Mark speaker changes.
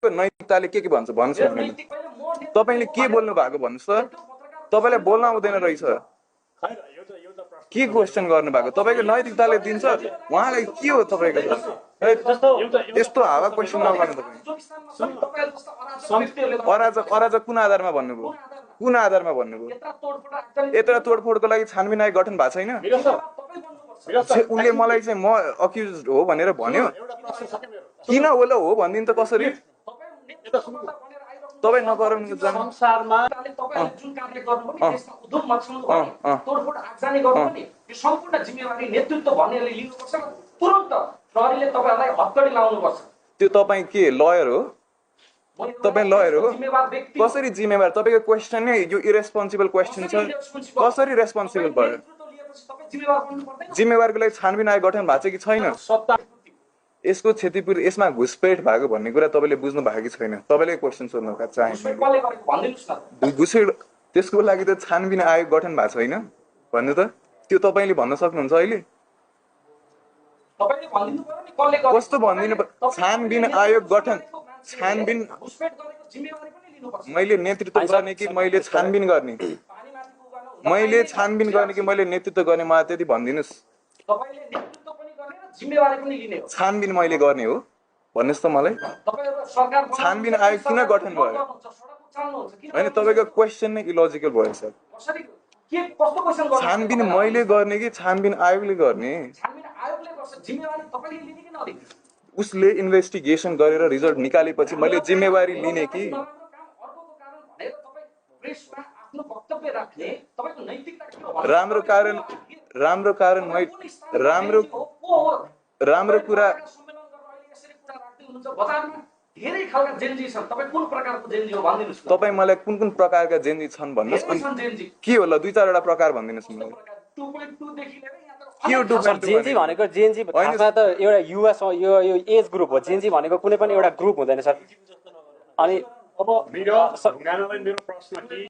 Speaker 1: नैतिकताले के भन्छ भन्नुहोस् न। तपाईँले के बोल्नु भएको भन्नुहोस् त। तपाईँलाई बोल्न आउँदैन रहेछ, के क्वेसन गर्नु भएको? तपाईँको नैतिकताले दिन्छ, उहाँलाई के हो तपाईँको? यस्तो हावा क्वेसन नगर्नु तपाईँ। अराजक कुन आधारमा भन्नुभयो? कुन आधारमा भन्नुभयो? यत्र तोडफोडको लागि छानबिन आयोग गठन भएको छैन? उनले मलाई चाहिँ म अक्युज हो भनेर भन्यो, किन होला हो भनिदिनु त कसरी? तपाईँ नगराउनु
Speaker 2: संसारमा तपाईले जुन कार्य गर्नुभयो नि देशमा उद्योग मचाउनु भयो नि, तोडफोड आगजनी गर्नुभयो नि, यो सम्पूर्ण जिम्मेवारी नेतृत्व भन्नेले लिनुपर्छ। तुरुन्त प्रहरीले तपाईहरुलाई हत्कडी लाउनुपर्छ।
Speaker 1: त्यो तपाईँ के लयर हो? तपाईँ लयर हो? कसरी जिम्मेवार? तपाईँको क्वेसन नै यो इरेस्पोन्सिबल क्वेसन छ, कसरी रेस्पोन्सिबल भयो? जिम्मेवारको लागि छानबिन आयोग गठन भएको छ कि छैन? यसको क्षतिपूर्ति, यसमा घुसपेट भएको भन्ने कुरा तपाईँले बुझ्नु भएको कि छैन? तपाईँले क्वेसन सोध्नु चाहे घुसपेट, त्यसको लागि त छानबिन आयोग गठन भएको छैन भन्नु त, त्यो तपाईँले भन्न सक्नुहुन्छ अहिले? कस्तो भनिदिनु? छानबिन आयोग गठन, छानबिन मैले नेतृत्व गर्ने कि मैले छानबिन गर्ने? मैले छानबिन गर्ने कि मैले नेतृत्व गर्ने? मलाई त्यति भनिदिनुहोस्। छानबिन मैले गर्ने हो भन्नुहोस् त मलाई। छानबिन आयोग किन गठन भयो? होइन, तपाईँको क्वेसन नै इलोजिकल भयो सर। छानबिन मैले गर्ने कि छानबिन आयोगले गर्ने? उसले इन्भेस्टिगेसन गरेर रिजल्ट निकालेपछि मैले जिम्मेवारी लिने कि? राम्रो कारण राम्रो कुरा तपाईँ मलाई कुन प्रकारका जेन्जी छन् भन्नुहोस्। के होला दुई चारवटा प्रकार भनिदिनुहोस् मलाई।
Speaker 3: जेन्जी भनेको जेन्जी खासमा त एउटा युवा यो एज ग्रुप हो। जेन्जी भनेको कुनै पनि एउटा ग्रुप हुँदैन सर। अनि
Speaker 4: अब मेरो प्रश्न कि